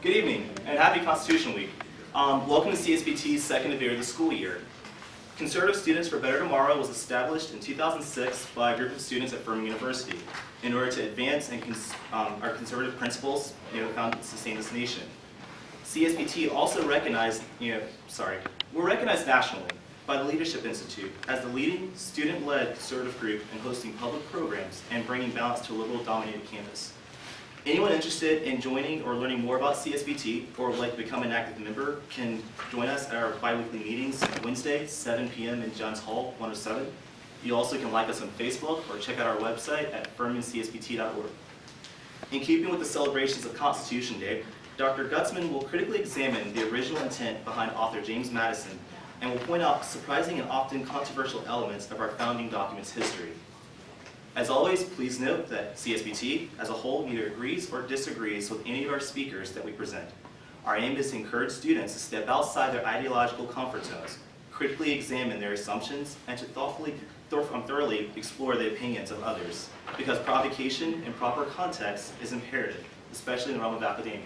Good evening, and happy Constitution Week. Welcome to CSBT's second event of the school year. Conservative Students for Better Tomorrow was established in 2006 by a group of students at Furman University in order to advance our conservative principles found to sustain this nation. CSBT also recognized, we're recognized nationally by the Leadership Institute as the leading student-led conservative group in hosting public programs and bringing balance to a liberal-dominated campus. Anyone interested in joining or learning more about CSBT or would like to become an active member can join us at our bi-weekly meetings Wednesday, 7 p.m. in Johns Hall 107. You also can like us on Facebook or check out our website at furmancsbt.org. In keeping with the celebrations of Constitution Day, Dr. Gutzman will critically examine the original intent behind author James Madison and will point out surprising and often controversial elements of our founding document's history. As always, please note that CSBT as a whole neither agrees or disagrees with any of our speakers that we present. Our aim is to encourage students to step outside their ideological comfort zones, critically examine their assumptions, and to thoroughly explore the opinions of others, because provocation in proper context is imperative, especially in the realm of academia.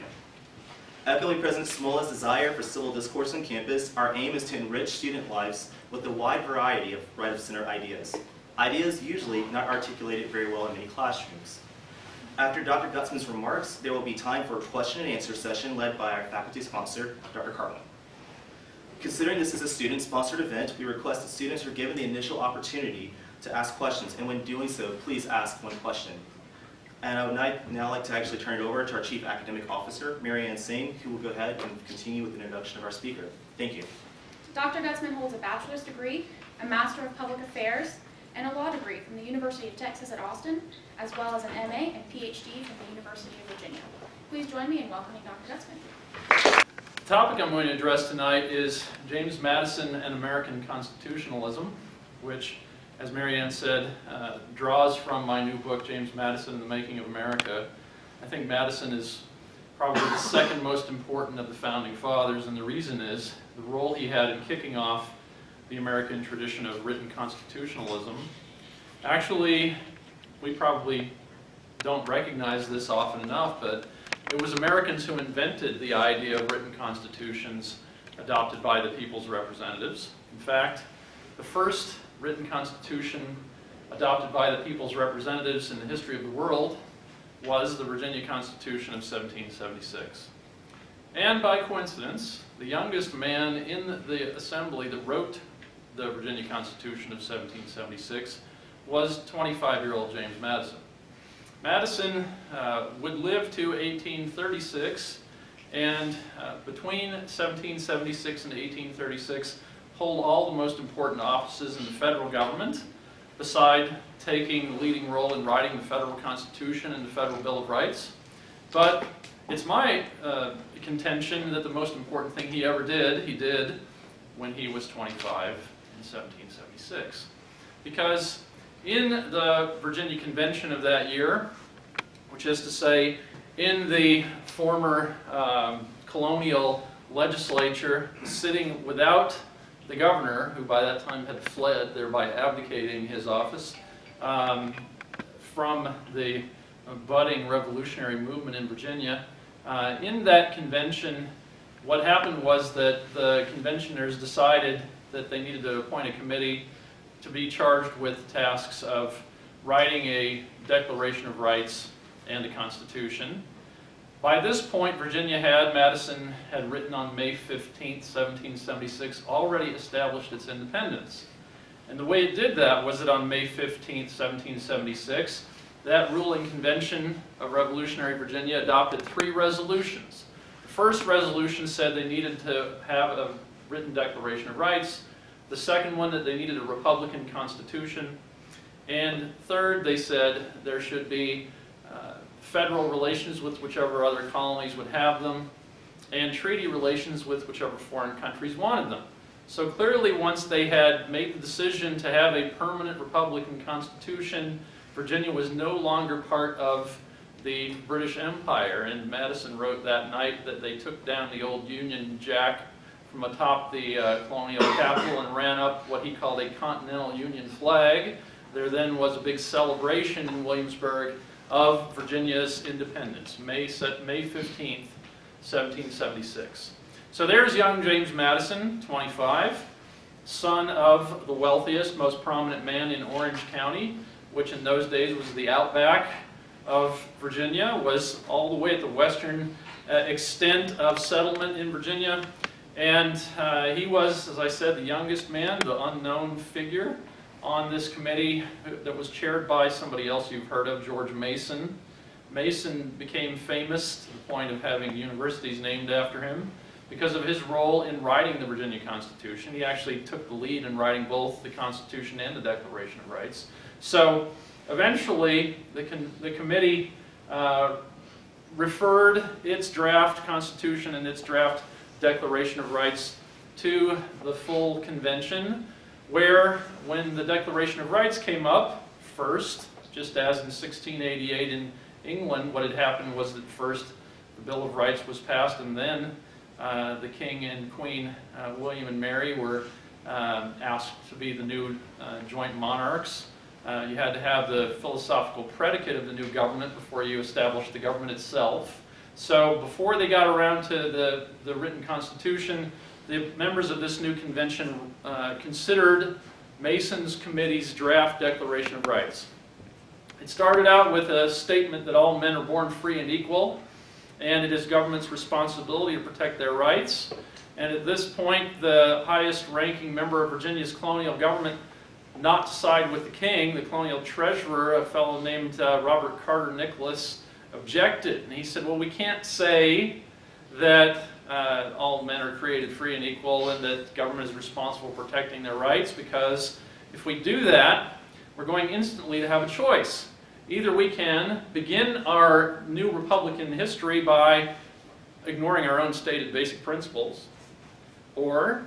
Echoing President Smola's desire for civil discourse on campus, our aim is to enrich student lives with a wide variety of right-of-center ideas. Ideas usually not articulated very well in many classrooms. After Dr. Gutzman's remarks, there will be time for a question and answer session led by our faculty sponsor, Dr. Carlin. Considering this is a student-sponsored event, we request that students are given the initial opportunity to ask questions, and when doing so, please ask one question. And I would now like to actually turn it over to our Chief Academic Officer, Mary Ann Singh, who will go ahead and continue with the introduction of our speaker. Thank you. Dr. Gutzman holds a bachelor's degree, a Master of Public Affairs, and a law degree from the University of Texas at Austin, as well as an MA and PhD from the University of Virginia. Please join me in welcoming Dr. Gutzman. The topic I'm going to address tonight is James Madison and American Constitutionalism, which, as Mary Ann said, draws from my new book, James Madison and the Making of America. I think Madison is probably the second most important of the Founding Fathers, and the reason is the role he had in kicking off the American tradition of written constitutionalism. Actually, we probably don't recognize this often enough, but it was Americans who invented the idea of written constitutions adopted by the people's representatives. In fact, the first written constitution adopted by the people's representatives in the history of the world was the Virginia Constitution of 1776. And by coincidence, the youngest man in the assembly that wrote the Virginia Constitution of 1776 was 25-year-old James Madison. Madison would live to 1836, and between 1776 and 1836 hold all the most important offices in the federal government, beside taking the leading role in writing the federal Constitution and the Federal Bill of Rights. But it's my contention that the most important thing he ever did, he did when he was 25 in 1776. Because in the Virginia Convention of that year, which is to say, in the former colonial legislature, sitting without the governor, who by that time had fled, thereby abdicating his office, from the budding revolutionary movement in Virginia, in that convention, what happened was that the conventioners decided that they needed to appoint a committee to be charged with tasks of writing a Declaration of Rights and a Constitution. By this point, Madison had written on May 15th, 1776, already established its independence. And the way it did that was that on May 15th, 1776, that ruling convention of revolutionary Virginia adopted 3 resolutions. The first resolution said they needed to have a written Declaration of Rights. The second one, that they needed a Republican Constitution. And third, they said there should be federal relations with whichever other colonies would have them, and treaty relations with whichever foreign countries wanted them. So clearly, once they had made the decision to have a permanent Republican Constitution, Virginia was no longer part of the British Empire, and Madison wrote that night that they took down the old Union Jack from atop the colonial capital and ran up what he called a Continental Union flag. There then was a big celebration in Williamsburg of Virginia's independence, May 15th, 1776. So there's young James Madison, 25, son of the wealthiest, most prominent man in Orange County, which in those days was the outback of Virginia, was all the way at the western extent of settlement in Virginia. And he was, as I said, the youngest man, the unknown figure on this committee that was chaired by somebody else you've heard of, George Mason. Mason became famous to the point of having universities named after him because of his role in writing the Virginia Constitution. He actually took the lead in writing both the Constitution and the Declaration of Rights. So eventually the committee referred its draft Constitution and its draft Declaration of Rights to the full convention, where when the Declaration of Rights came up first, just as in 1688 in England, what had happened was that first the Bill of Rights was passed, and then the King and Queen, William and Mary, were asked to be the new joint monarchs. You had to have the philosophical predicate of the new government before you established the government itself. So before they got around to the written Constitution, the members of this new convention considered Mason's committee's draft Declaration of Rights. It started out with a statement that all men are born free and equal, and it is government's responsibility to protect their rights. And at this point, the highest ranking member of Virginia's colonial government, not to side with the king, the colonial treasurer, a fellow named Robert Carter Nicholas, objected. And he said, well, we can't say that all men are created free and equal and that government is responsible for protecting their rights, because if we do that, we're going instantly to have a choice. Either we can begin our new Republican history by ignoring our own stated basic principles, or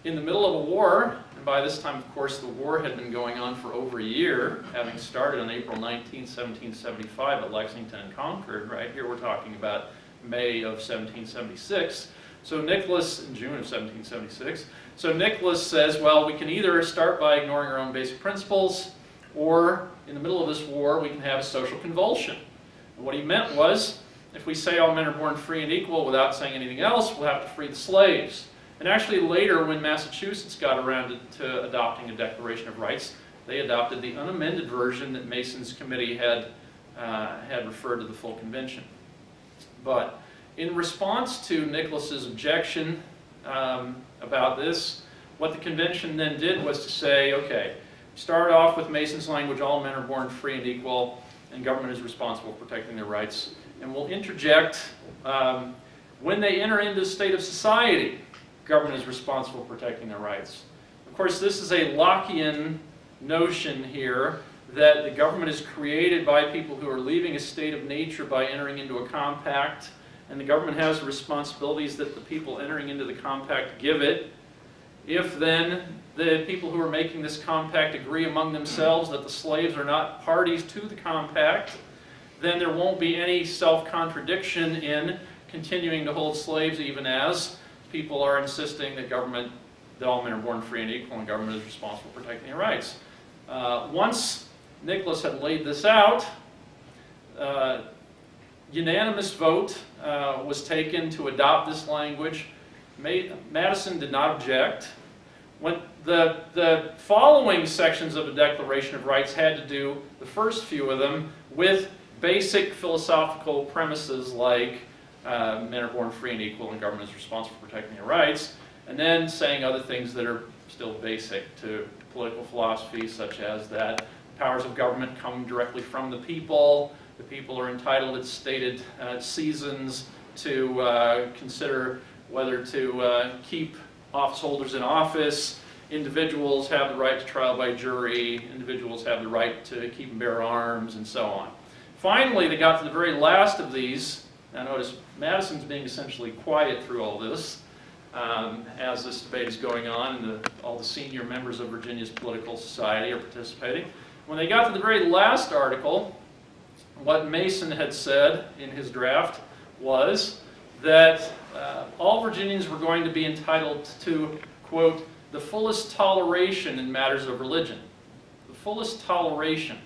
in the middle of a war, and by this time, of course, the war had been going on for over a year, having started on April 19, 1775 at Lexington and Concord. Right here we're talking about May of 1776. So Nicholas, in June of 1776, so Nicholas says, well, we can either start by ignoring our own basic principles, or in the middle of this war, we can have a social convulsion. And what he meant was, if we say all men are born free and equal without saying anything else, we'll have to free the slaves. And actually later, when Massachusetts got around to adopting a Declaration of Rights, they adopted the unamended version that Mason's committee had referred to the full convention. But in response to Nicholas's objection about this, what the convention then did was to say, okay, start off with Mason's language, all men are born free and equal, and government is responsible for protecting their rights. And we'll interject, when they enter into a state of society, government is responsible for protecting their rights. Of course, this is a Lockean notion here, that the government is created by people who are leaving a state of nature by entering into a compact, and the government has the responsibilities that the people entering into the compact give it. If then the people who are making this compact agree among themselves that the slaves are not parties to the compact, then there won't be any self-contradiction in continuing to hold slaves, even as people are insisting that all men are born free and equal and government is responsible for protecting their rights. Once Nicholas had laid this out, unanimous vote was taken to adopt this language. Madison did not object. When the following sections of the Declaration of Rights had to do, the first few of them, with basic philosophical premises like men are born free and equal and government is responsible for protecting their rights, and then saying other things that are still basic to political philosophy, such as that powers of government come directly from the people are entitled at stated seasons to consider whether to keep office holders in office, individuals have the right to trial by jury, individuals have the right to keep and bear arms, and so on. Finally, they got to the very last of these. Now notice, Madison's being essentially quiet through all this as this debate is going on, and all the senior members of Virginia's political society are participating. When they got to the very last article, what Mason had said in his draft was that all Virginians were going to be entitled to, quote, the fullest toleration in matters of religion. The fullest toleration.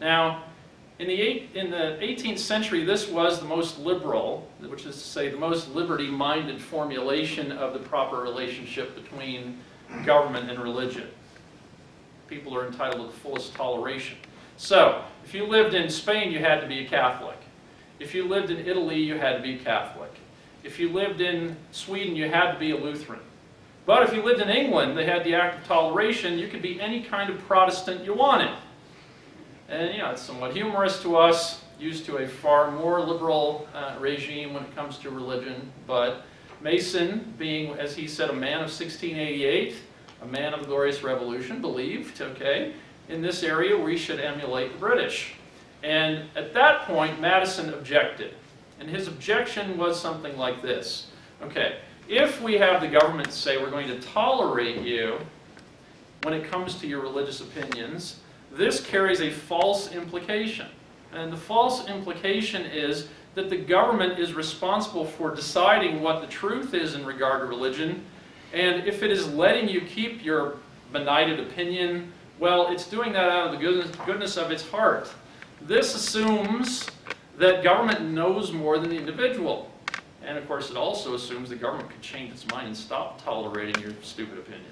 Now, In the 18th century, this was the most liberal, which is to say the most liberty-minded formulation of the proper relationship between government and religion. People are entitled to the fullest toleration. So, if you lived in Spain, you had to be a Catholic. If you lived in Italy, you had to be Catholic. If you lived in Sweden, you had to be a Lutheran. But if you lived in England, they had the Act of Toleration. You could be any kind of Protestant you wanted. And, you know, it's somewhat humorous to us, used to a far more liberal regime when it comes to religion. But Mason, being, as he said, a man of 1688, a man of the Glorious Revolution, believed, okay, in this area we should emulate the British. And at that point, Madison objected. And his objection was something like this. Okay, if we have the government say we're going to tolerate you when it comes to your religious opinions, this carries a false implication. And the false implication is that the government is responsible for deciding what the truth is in regard to religion, and if it is letting you keep your benighted opinion, well, it's doing that out of the goodness of its heart. This assumes that government knows more than the individual. And of course, it also assumes the government could change its mind and stop tolerating your stupid opinion.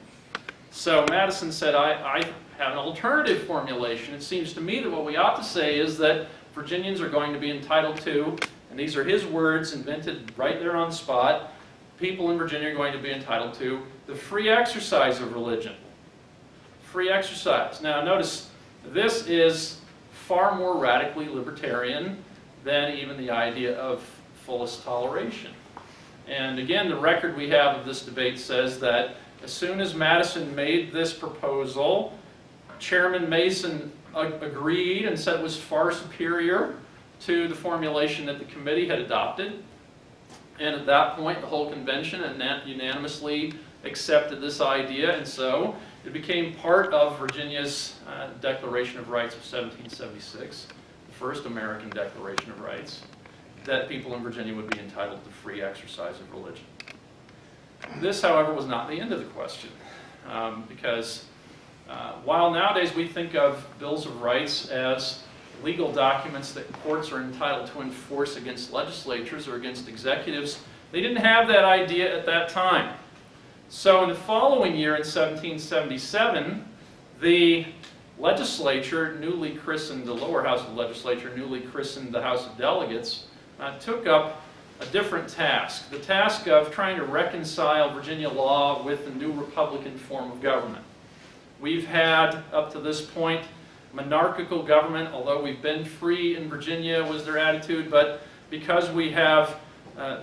So Madison said, I have an alternative formulation. It seems to me that what we ought to say is that Virginians are going to be entitled to, and these are his words invented right there on the spot, people in Virginia are going to be entitled to the free exercise of religion. Free exercise. Now notice, this is far more radically libertarian than even the idea of fullest toleration. And again, the record we have of this debate says that as soon as Madison made this proposal, Chairman Mason agreed and said it was far superior to the formulation that the committee had adopted. And at that point, the whole convention unanimously accepted this idea, and so it became part of Virginia's Declaration of Rights of 1776, the first American Declaration of Rights, that people in Virginia would be entitled to free exercise of religion. This, however, was not the end of the question, because while nowadays we think of bills of rights as legal documents that courts are entitled to enforce against legislatures or against executives, they didn't have that idea at that time. So in the following year, in 1777, the legislature, newly christened, the lower house of the legislature, newly christened the House of Delegates, took up a different task, the task of trying to reconcile Virginia law with the new Republican form of government. We've had, up to this point, monarchical government, although we've been free in Virginia, was their attitude, but because we have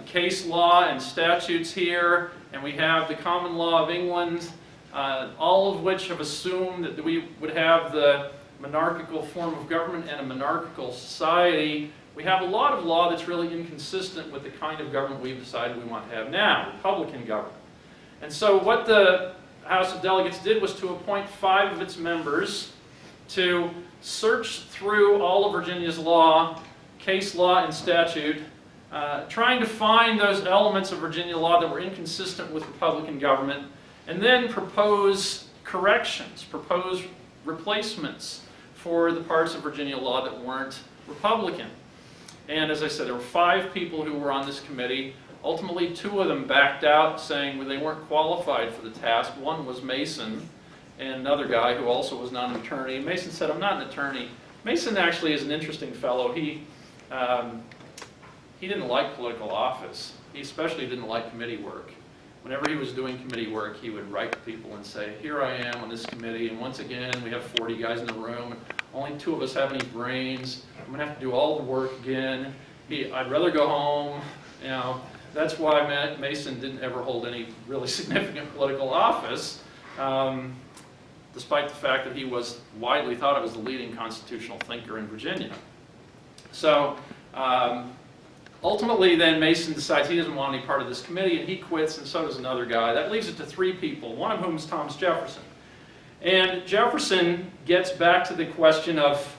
case law and statutes here, and we have the common law of England, all of which have assumed that we would have the monarchical form of government and a monarchical society, we have a lot of law that's really inconsistent with the kind of government we've decided we want to have now, Republican government. And so what the House of Delegates did was to appoint 5 of its members to search through all of Virginia's law, case law and statute, trying to find those elements of Virginia law that were inconsistent with Republican government, and then propose corrections, propose replacements for the parts of Virginia law that weren't Republican. And as I said, there were 5 people who were on this committee. Ultimately, 2 of them backed out, saying they weren't qualified for the task. One was Mason, and another guy who also was not an attorney. And Mason said, I'm not an attorney. Mason actually is an interesting fellow. He didn't like political office. He especially didn't like committee work. Whenever he was doing committee work, he would write to people and say, here I am on this committee, and once again, we have 40 guys in the room, and only 2 of us have any brains. I'm going to have to do all the work again. I'd rather go home. You know, that's why Mason didn't ever hold any really significant political office, despite the fact that he was widely thought of as the leading constitutional thinker in Virginia. So ultimately then Mason decides he doesn't want any part of this committee, and he quits, and so does another guy. That leaves it to 3 people, one of whom is Thomas Jefferson. And Jefferson gets back to the question of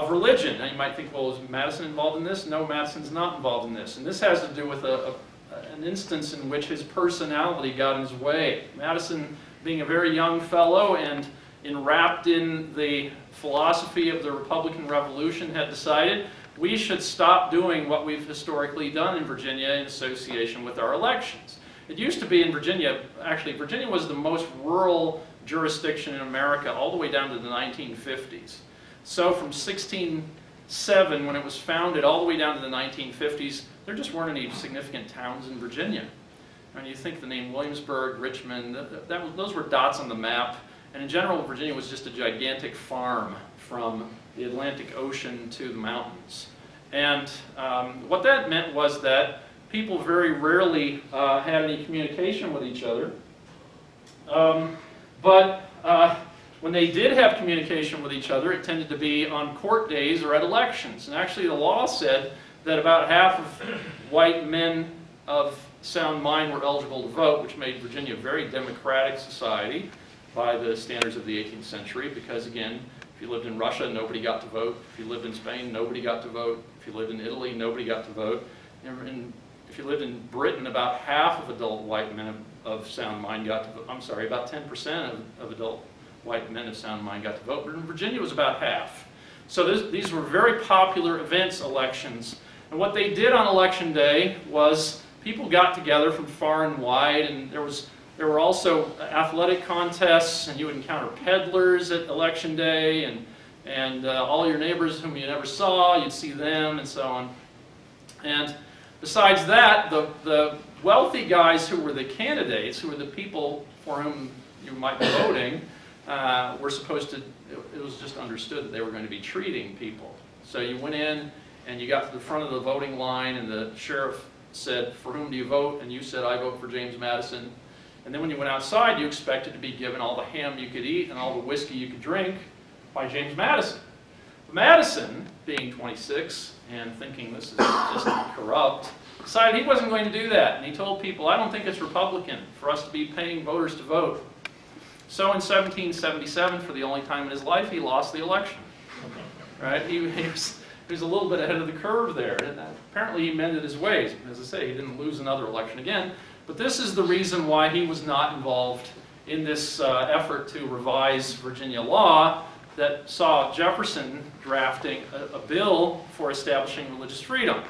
religion. Now you might think, well, is Madison involved in this? No, Madison's not involved in this. And this has to do with an instance in which his personality got in his way. Madison, being a very young fellow and enwrapped in the philosophy of the Republican Revolution, had decided we should stop doing what we've historically done in Virginia in association with our elections. It used to be in Virginia, actually Virginia was the most rural jurisdiction in America all the way down to the 1950s. So from 1607, when it was founded, all the way down to the 1950s, there just weren't any significant towns in Virginia. And you think the name Williamsburg, Richmond, those were dots on the map. And in general, Virginia was just a gigantic farm from the Atlantic Ocean to the mountains. And what that meant was that people very rarely had any communication with each other. But when they did have communication with each other, it tended to be on court days or at elections. And actually the law said that about half of white men of sound mind were eligible to vote, which made Virginia a very democratic society by the standards of the 18th century, because again, if you lived in Russia, nobody got to vote. If you lived in Spain, nobody got to vote. If you lived in Italy, nobody got to vote. And if you lived in Britain, about half of adult white men of sound mind got to vote. I'm sorry, about 10% of adult white men of sound mind got to vote. But in Virginia, it was about half. So these were very popular events, elections. And what they did on election day was people got together from far and wide, and there were also athletic contests, and you would encounter peddlers at election day, and all your neighbors whom you never saw, you'd see them, and so on. And besides that, the wealthy guys who were the candidates, who were the people for whom you might be voting, were supposed to, it was just understood that they were going to be treating people. So you went in, and you got to the front of the voting line, and the sheriff said, "For whom do you vote?" And you said, "I vote for James Madison." And then when you went outside, you expected to be given all the ham you could eat and all the whiskey you could drink by James Madison. But Madison, being 26 and thinking this is just corrupt, decided he wasn't going to do that. And he told people, "I don't think it's Republican for us to be paying voters to vote." So in 1777, for the only time in his life, he lost the election. Right? He was a little bit ahead of the curve there. And apparently he mended his ways. As I say, he didn't lose another election again. But this is the reason why he was not involved in this effort to revise Virginia law that saw Jefferson drafting a bill for establishing religious freedom.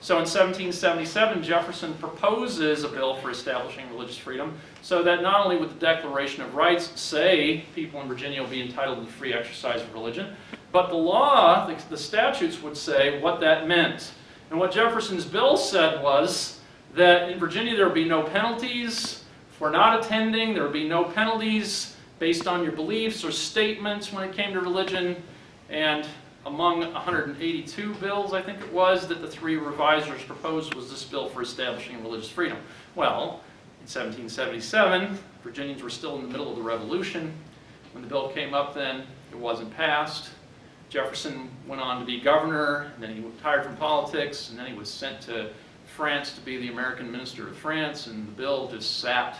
So in 1777, Jefferson proposes a bill for establishing religious freedom so that not only would the Declaration of Rights say people in Virginia will be entitled to the free exercise of religion, but the law, the statutes would say what that meant. And what Jefferson's bill said was that in Virginia there would be no penalties for not attending, there would be no penalties based on your beliefs or statements when it came to religion, and among 182 bills, I think it was, that the three revisers proposed was this bill for establishing religious freedom. Well, in 1777, Virginians were still in the middle of the Revolution. When the bill came up then, it wasn't passed. Jefferson went on to be governor, and then he retired from politics, and then he was sent to France to be the American minister of France, and the bill just sat.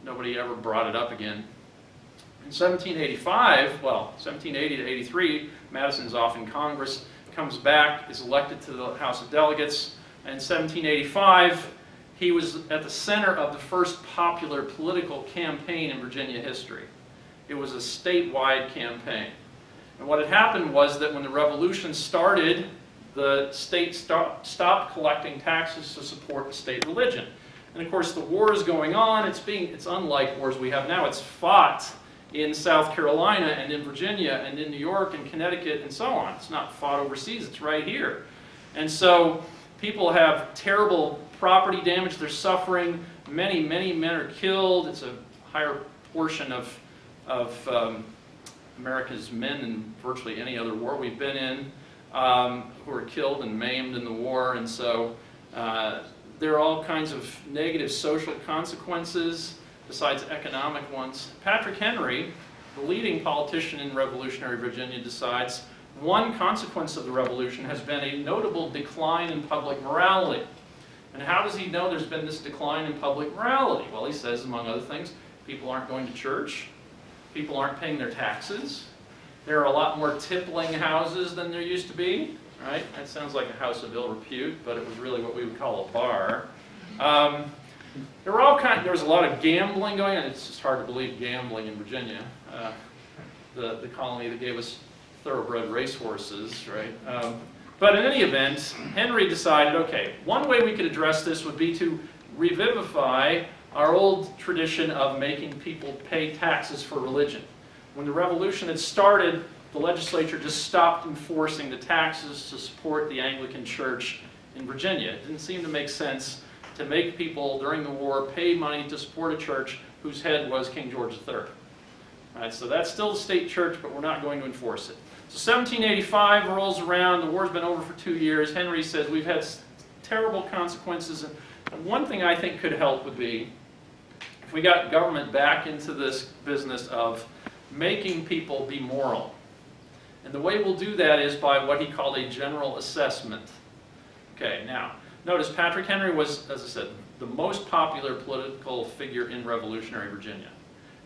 Nobody ever brought it up again. In 1785, well, 1780 to 83, Madison's off in Congress, comes back, is elected to the House of Delegates, and in 1785, he was at the center of the first popular political campaign in Virginia history. It was a statewide campaign. And what had happened was that when the Revolution started, the state stopped collecting taxes to support the state religion. And of course the war is going on, it's unlike wars we have now, it's fought in South Carolina and in Virginia and in New York and Connecticut and so on. It's not fought overseas, it's right here. And so people have terrible property damage, they're suffering, many men are killed. It's a higher portion of America's men in virtually any other war we've been in who are killed and maimed in the war. And so there are all kinds of negative social consequences besides economic ones. Patrick Henry, the leading politician in revolutionary Virginia, decides one consequence of the revolution has been a notable decline in public morality. And how does he know there's been this decline in public morality? Well, he says, among other things, people aren't going to church, people aren't paying their taxes, there are a lot more tippling houses than there used to be, right? That sounds like a house of ill repute, but it was really what we would call a bar. There was a lot of gambling going on. It's just hard to believe gambling in Virginia. the colony that gave us thoroughbred racehorses, right? But in any event, Henry decided, okay, one way we could address this would be to revivify our old tradition of making people pay taxes for religion. When the Revolution had started, the legislature just stopped enforcing the taxes to support the Anglican Church in Virginia. It didn't seem to make sense to make people during the war pay money to support a church whose head was King George III. Right, so that's still the state church, but we're not going to enforce it. So 1785 rolls around, the war's been over for 2 years. Henry says we've had terrible consequences, and one thing I think could help would be if we got government back into this business of making people be moral. And the way we'll do that is by what he called a general assessment. Okay, now, notice Patrick Henry was, as I said, the most popular political figure in revolutionary Virginia.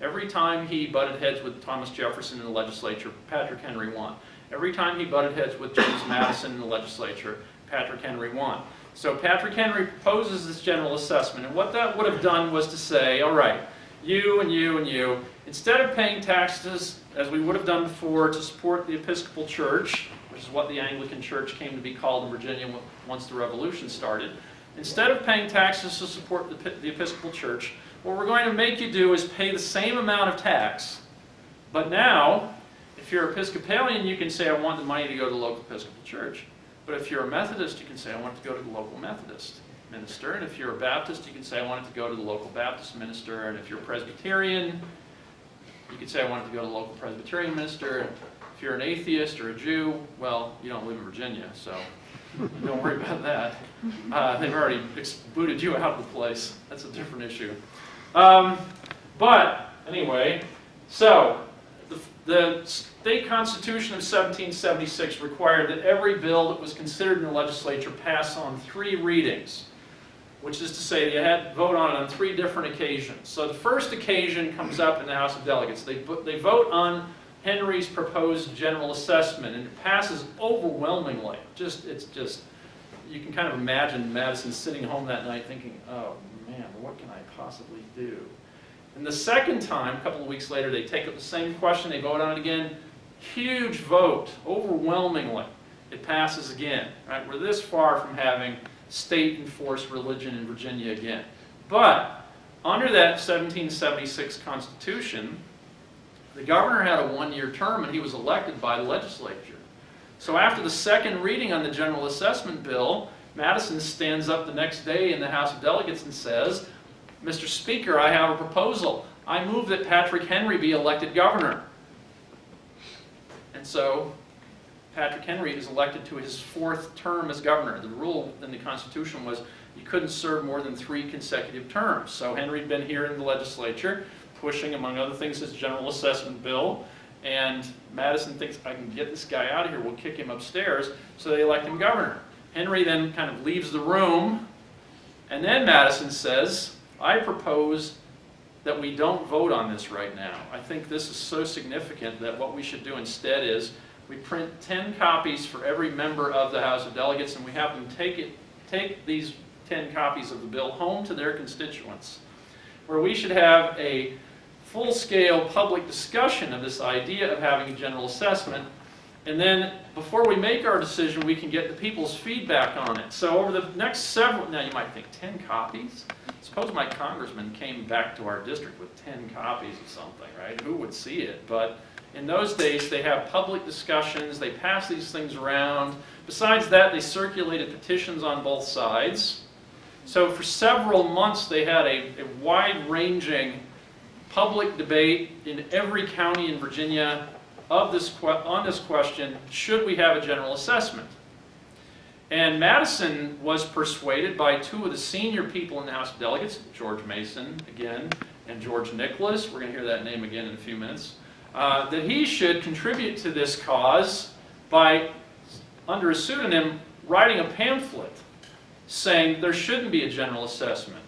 Every time he butted heads with Thomas Jefferson in the legislature, Patrick Henry won. Every time he butted heads with James Madison in the legislature, Patrick Henry won. So Patrick Henry proposes this general assessment, and what that would have done was to say, all right, you and you and you, instead of paying taxes, as we would have done before, to support the Episcopal Church, which is what the Anglican Church came to be called in Virginia once the Revolution started, instead of paying taxes to support the Episcopal Church, what we're going to make you do is pay the same amount of tax, but now, if you're Episcopalian, you can say, I want the money to go to the local Episcopal Church. But if you're a Methodist, you can say, I want it to go to the local Methodist minister. And if you're a Baptist, you can say, I want it to go to the local Baptist minister. And if you're a Presbyterian, you can say, I want it to go to the local Presbyterian minister. And if you're an atheist or a Jew, well, you don't live in Virginia, so don't worry about that. They've already booted you out of the place. That's a different issue. But anyway, so the state constitution of 1776 required that every bill that was considered in the legislature pass on 3 readings, which is to say you had to vote on it on 3 different occasions. So the first occasion comes up in the House of Delegates. They vote on Henry's proposed general assessment, and it passes overwhelmingly. It's just, you can kind of imagine Madison sitting home that night thinking, oh man, what can I possibly do? And the second time, a couple of weeks later, they take up the same question, they vote on it again. Huge vote, overwhelmingly. It passes again. Right? We're this far from having state-enforced religion in Virginia again. But under that 1776 Constitution, the governor had a 1-year term, and he was elected by the legislature. So after the second reading on the general assessment bill, Madison stands up the next day in the House of Delegates and says, Mr. Speaker, I have a proposal. I move that Patrick Henry be elected governor. And so Patrick Henry is elected to his 4th term as governor. The rule in the Constitution was you couldn't serve more than 3 consecutive terms. So Henry had been here in the legislature, pushing, among other things, his general assessment bill. And Madison thinks, I can get this guy out of here, we'll kick him upstairs. So they elect him governor. Henry then kind of leaves the room, and then Madison says, I propose that we don't vote on this right now. I think this is so significant that what we should do instead is we print 10 copies for every member of the House of Delegates, and we have them take these 10 copies of the bill home to their constituents, where we should have a full-scale public discussion of this idea of having a general assessment. And then, before we make our decision, we can get the people's feedback on it. So over the next several, now you might think, 10 copies? Suppose my congressman came back to our district with 10 copies of something, right? Who would see it? But in those days, they have public discussions, they pass these things around. Besides that, they circulated petitions on both sides. So for several months, they had a wide-ranging public debate in every county in Virginia on this question, should we have a general assessment? And Madison was persuaded by 2 of the senior people in the House of Delegates, George Mason, again, and George Nicholas, we're going to hear that name again in a few minutes, that he should contribute to this cause by, under a pseudonym, writing a pamphlet saying there shouldn't be a general assessment.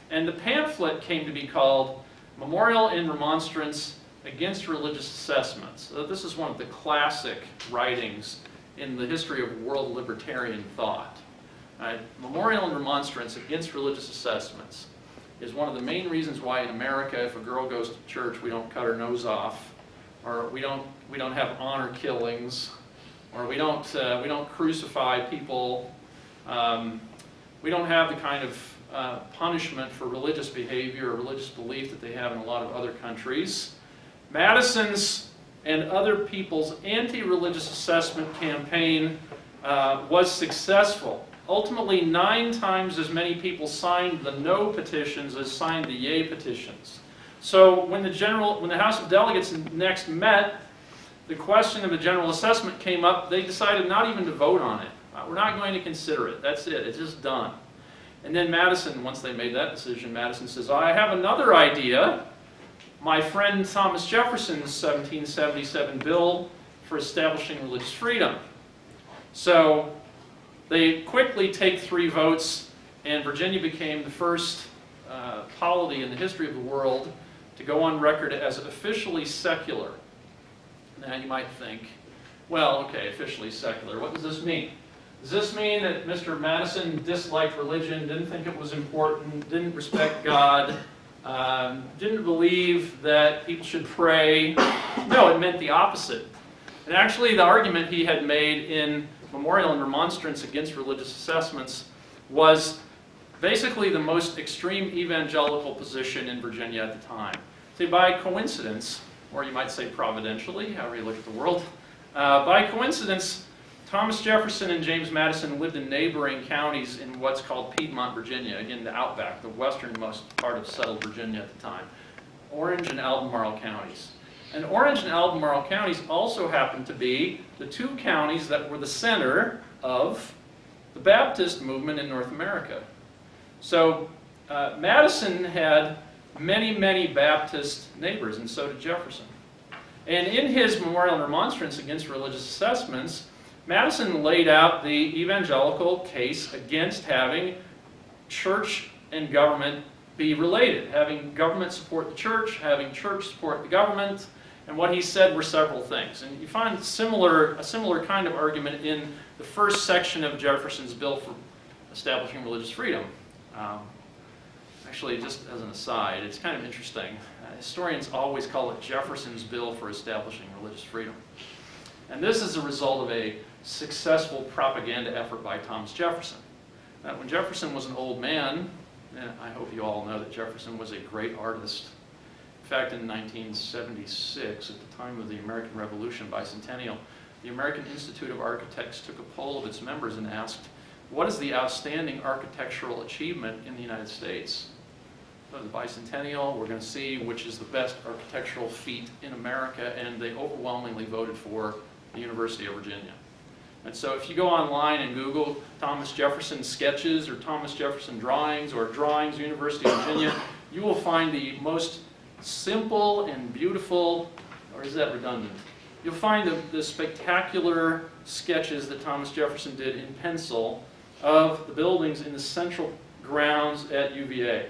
And the pamphlet came to be called Memorial in Remonstrance Against Religious Assessments. So this is one of the classic writings in the history of world libertarian thought. Memorial in Remonstrance Against Religious Assessments is one of the main reasons why in America, if a girl goes to church, we don't cut her nose off or we don't have honor killings, or we don't crucify people. We don't have the kind of punishment for religious behavior or religious belief that they have in a lot of other countries. Madison's and other people's anti-religious assessment campaign was successful. Ultimately, 9 times as many people signed the no petitions as signed the yay petitions. So when the House of Delegates next met, the question of the general assessment came up. They decided not even to vote on it. We're not going to consider it. That's it. It's just done. And then Madison, once they made that decision, Madison says, I have another idea. My friend Thomas Jefferson's 1777 bill for establishing religious freedom. So they quickly take 3 votes, and Virginia became the first polity in the history of the world to go on record as officially secular. Now you might think, well, okay, officially secular. What does this mean? Does this mean that Mr. Madison disliked religion, didn't think it was important, didn't respect God, didn't believe that people should pray? No, it meant the opposite. And actually the argument he had made in Memorial and Remonstrance against religious assessments was basically the most extreme evangelical position in Virginia at the time. See, by coincidence, or you might say providentially, however you look at the world, by coincidence, Thomas Jefferson and James Madison lived in neighboring counties in what's called Piedmont, Virginia, again, the outback, the westernmost part of settled Virginia at the time, Orange and Albemarle counties. And Orange and Albemarle counties also happened to be the 2 counties that were the center of the Baptist movement in North America. So Madison had many, many Baptist neighbors, and so did Jefferson. And in his Memorial and Remonstrance against religious assessments, Madison laid out the evangelical case against having church and government be related, having government support the church, having church support the government, and what he said were several things. And you find a similar kind of argument in the first section of Jefferson's bill for establishing religious freedom. Actually, just as an aside, it's kind of interesting. Historians always call it Jefferson's bill for establishing religious freedom. And this is a result of a successful propaganda effort by Thomas Jefferson. Now, when Jefferson was an old man, and I hope you all know that Jefferson was a great artist. In fact, in 1976, at the time of the American Revolution bicentennial, the American Institute of Architects took a poll of its members and asked, what is the outstanding architectural achievement in the United States? So the bicentennial, we're going to see which is the best architectural feat in America, and they overwhelmingly voted for the University of Virginia. And so if you go online and Google Thomas Jefferson sketches or Thomas Jefferson drawings or drawings University of Virginia, you will find the most simple and beautiful, or is that redundant? You'll find the spectacular sketches that Thomas Jefferson did in pencil of the buildings in the central grounds at UVA.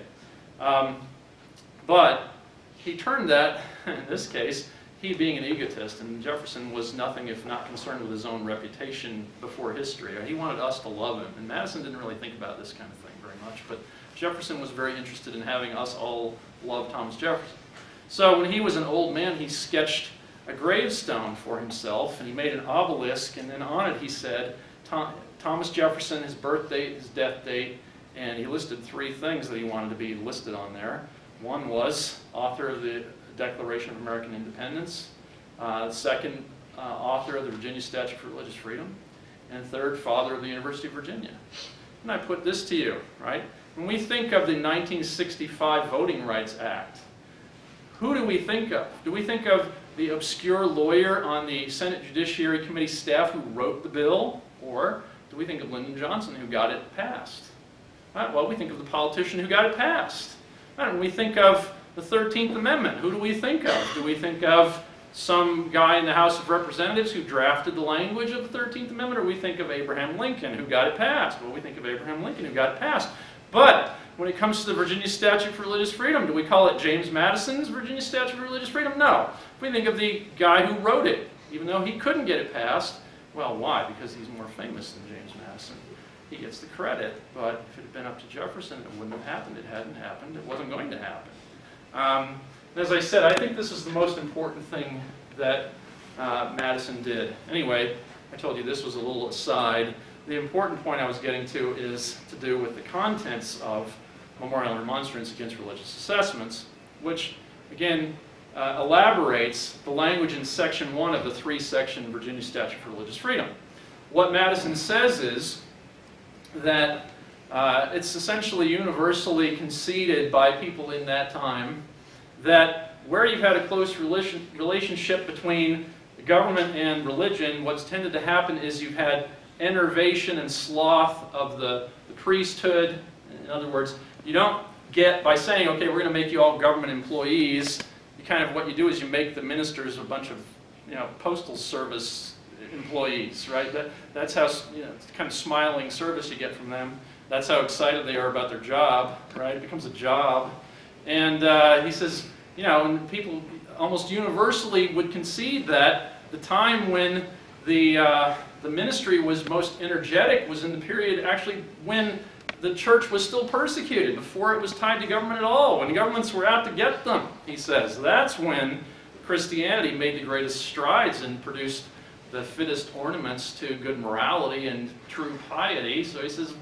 But he turned that, in this case, he being an egotist, and Jefferson was nothing if not concerned with his own reputation before history. He wanted us to love him, and Madison didn't really think about this kind of thing very much, but Jefferson was very interested in having us all love Thomas Jefferson. So when he was an old man, he sketched a gravestone for himself, and he made an obelisk, and then on it he said, Thomas Jefferson, his birth date, his death date, and he listed 3 things that he wanted to be listed on there. One was author of the Declaration of American Independence, second, author of the Virginia Statute for Religious Freedom, and third, father of the University of Virginia. And I put this to you, right? When we think of the 1965 Voting Rights Act, who do we think of? Do we think of the obscure lawyer on the Senate Judiciary Committee staff who wrote the bill? Or do we think of Lyndon Johnson who got it passed? Right, well, we think of the politician who got it passed. Right, when we think of the 13th Amendment, who do we think of? Do we think of some guy in the House of Representatives who drafted the language of the 13th Amendment, or we think of Abraham Lincoln who got it passed? Well, we think of Abraham Lincoln who got it passed. But when it comes to the Virginia Statute for Religious Freedom, do we call it James Madison's Virginia Statute for Religious Freedom? No. We think of the guy who wrote it, even though he couldn't get it passed. Well, why? Because he's more famous than James Madison. He gets the credit, but if it had been up to Jefferson, it wouldn't have happened. It hadn't happened. It wasn't going to happen. As I said, I think this is the most important thing that Madison did. Anyway, I told you this was a little aside. The important point I was getting to is to do with the contents of Memorial and Remonstrance Against Religious Assessments, which, again, elaborates the language in Section 1 of the 3-section Virginia Statute for Religious Freedom. What Madison says is that it's essentially universally conceded by people in that time that where you've had a close relationship between the government and religion, what's tended to happen is you've had enervation and sloth of the priesthood. In other words, you don't get, by saying, okay, we're going to make you all government employees, what you do is you make the ministers a bunch of, postal service employees, right? That's how, it's kind of smiling service you get from them. That's how excited they are about their job, right? It becomes a job. And he says, and people almost universally would concede that the time when the ministry was most energetic was in the period actually when the church was still persecuted, before it was tied to government at all, when governments were out to get them, he says. That's when Christianity made the greatest strides and produced the fittest ornaments to good morality and true piety. So he says,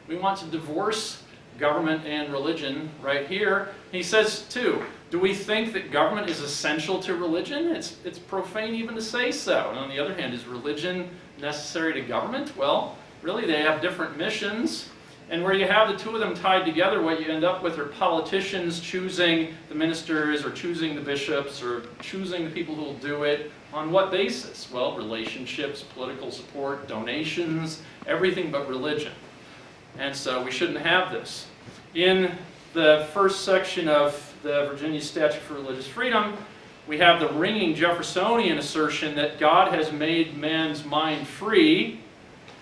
we want to divorce government and religion right here. He says, too, do we think that government is essential to religion? It's profane even to say so. And on the other hand, is religion necessary to government? Well, really they have different missions. And where you have the two of them tied together, what you end up with are politicians choosing the ministers or choosing the bishops or choosing the people who will do it. On what basis? Well, relationships, political support, donations, everything but religion. And so we shouldn't have this. In the first section of the Virginia Statute for Religious Freedom, we have the ringing Jeffersonian assertion that God has made man's mind free.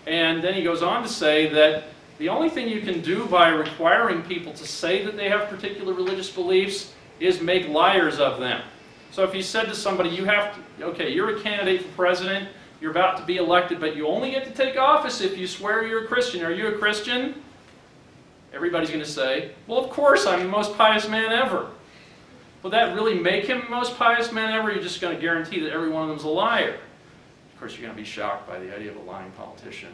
And then he goes on to say that the only thing you can do by requiring people to say that they have particular religious beliefs is make liars of them. So if you said to somebody, you have to, okay, you're a candidate for president, you're about to be elected, but you only get to take office if you swear you're a Christian. Are you a Christian? Everybody's going to say, well, of course, I'm the most pious man ever. Will that really make him the most pious man ever? You're just going to guarantee that every one of them's a liar. Of course, you're going to be shocked by the idea of a lying politician.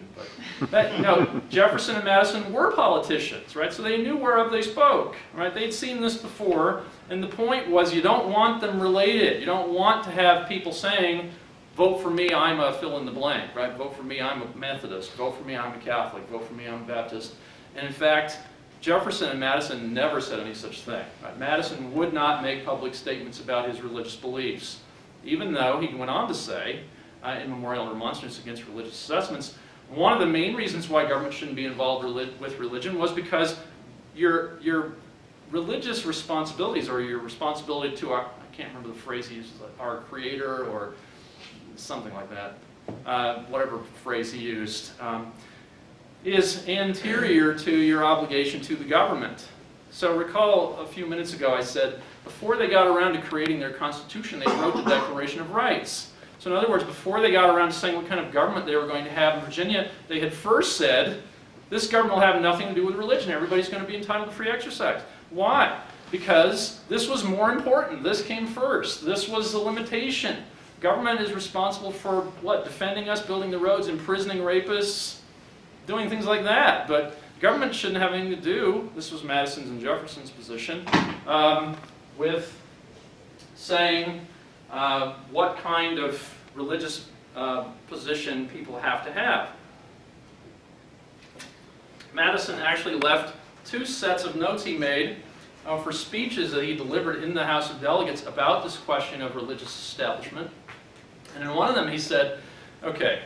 But Jefferson and Madison were politicians, right? So they knew whereof they spoke, right? They'd seen this before, and the point was you don't want them related. You don't want to have people saying, vote for me, I'm a fill-in-the-blank, right? Vote for me, I'm a Methodist. Vote for me, I'm a Catholic. Vote for me, I'm a Baptist. And in fact, Jefferson and Madison never said any such thing. Right? Madison would not make public statements about his religious beliefs, even though he went on to say, in Memorial and Remonstrance Against Religious Assessments, one of the main reasons why government shouldn't be involved with religion was because your religious responsibilities, or your responsibility to our, I can't remember the phrase he uses, our Creator or something like that, whatever phrase he used, is anterior to your obligation to the government. So recall a few minutes ago I said, before they got around to creating their Constitution, they wrote the Declaration of Rights. So in other words, before they got around to saying what kind of government they were going to have in Virginia, they had first said, this government will have nothing to do with religion. Everybody's going to be entitled to free exercise. Why? Because this was more important. This came first. This was the limitation. Government is responsible for what? Defending us, building the roads, imprisoning rapists, doing things like that. But government shouldn't have anything to do, this was Madison's and Jefferson's position, with saying what kind of religious position people have to have. Madison actually left 2 sets of notes he made for speeches that he delivered in the House of Delegates about this question of religious establishment. And in one of them he said, okay,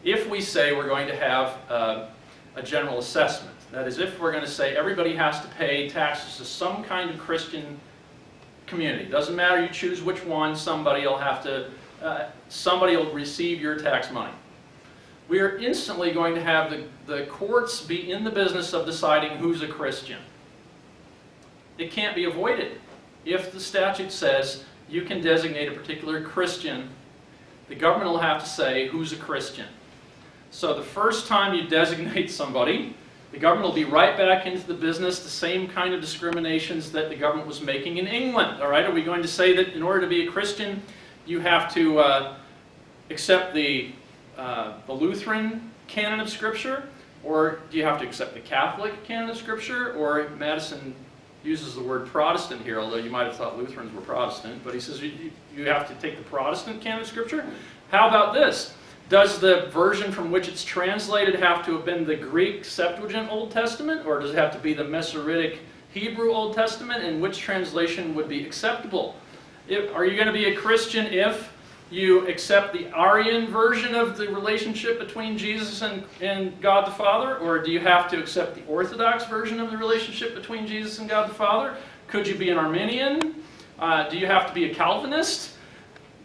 if we say we're going to have a general assessment, that is, if we're going to say everybody has to pay taxes to some kind of Christian community, doesn't matter, you choose which one, somebody will receive your tax money. We are instantly going to have the courts be in the business of deciding who's a Christian. It can't be avoided. If the statute says you can designate a particular Christian, the government will have to say who's a Christian. So the first time you designate somebody, the government will be right back into the business, the same kind of discriminations that the government was making in England. All right? Are we going to say that in order to be a Christian, you have to accept the Lutheran canon of Scripture, or do you have to accept the Catholic canon of Scripture? Or Madison uses the word Protestant here, although you might have thought Lutherans were Protestant, but he says you have to take the Protestant canon of Scripture. How about this? Does the version from which it's translated have to have been the Greek Septuagint Old Testament, or does it have to be the Masoretic Hebrew Old Testament, and which translation would be acceptable? Are you going to be a Christian if you accept the Arian version of the relationship between Jesus and God the Father, or do you have to accept the Orthodox version of the relationship between Jesus and God the Father? Could you be an Arminian? Do you have to be a Calvinist?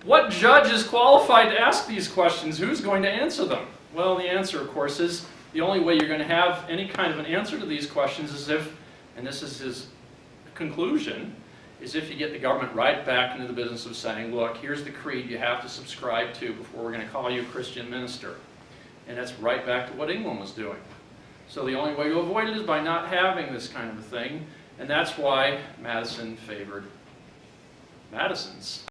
What judge is qualified to ask these questions? Who's going to answer them? Well, the answer, of course, is the only way you're going to have any kind of an answer to these questions is if, and this is his conclusion, is if you get the government right back into the business of saying, look, here's the creed you have to subscribe to before we're going to call you a Christian minister. And that's right back to what England was doing. So the only way to avoid it is by not having this kind of a thing, and that's why Madison favored Madison's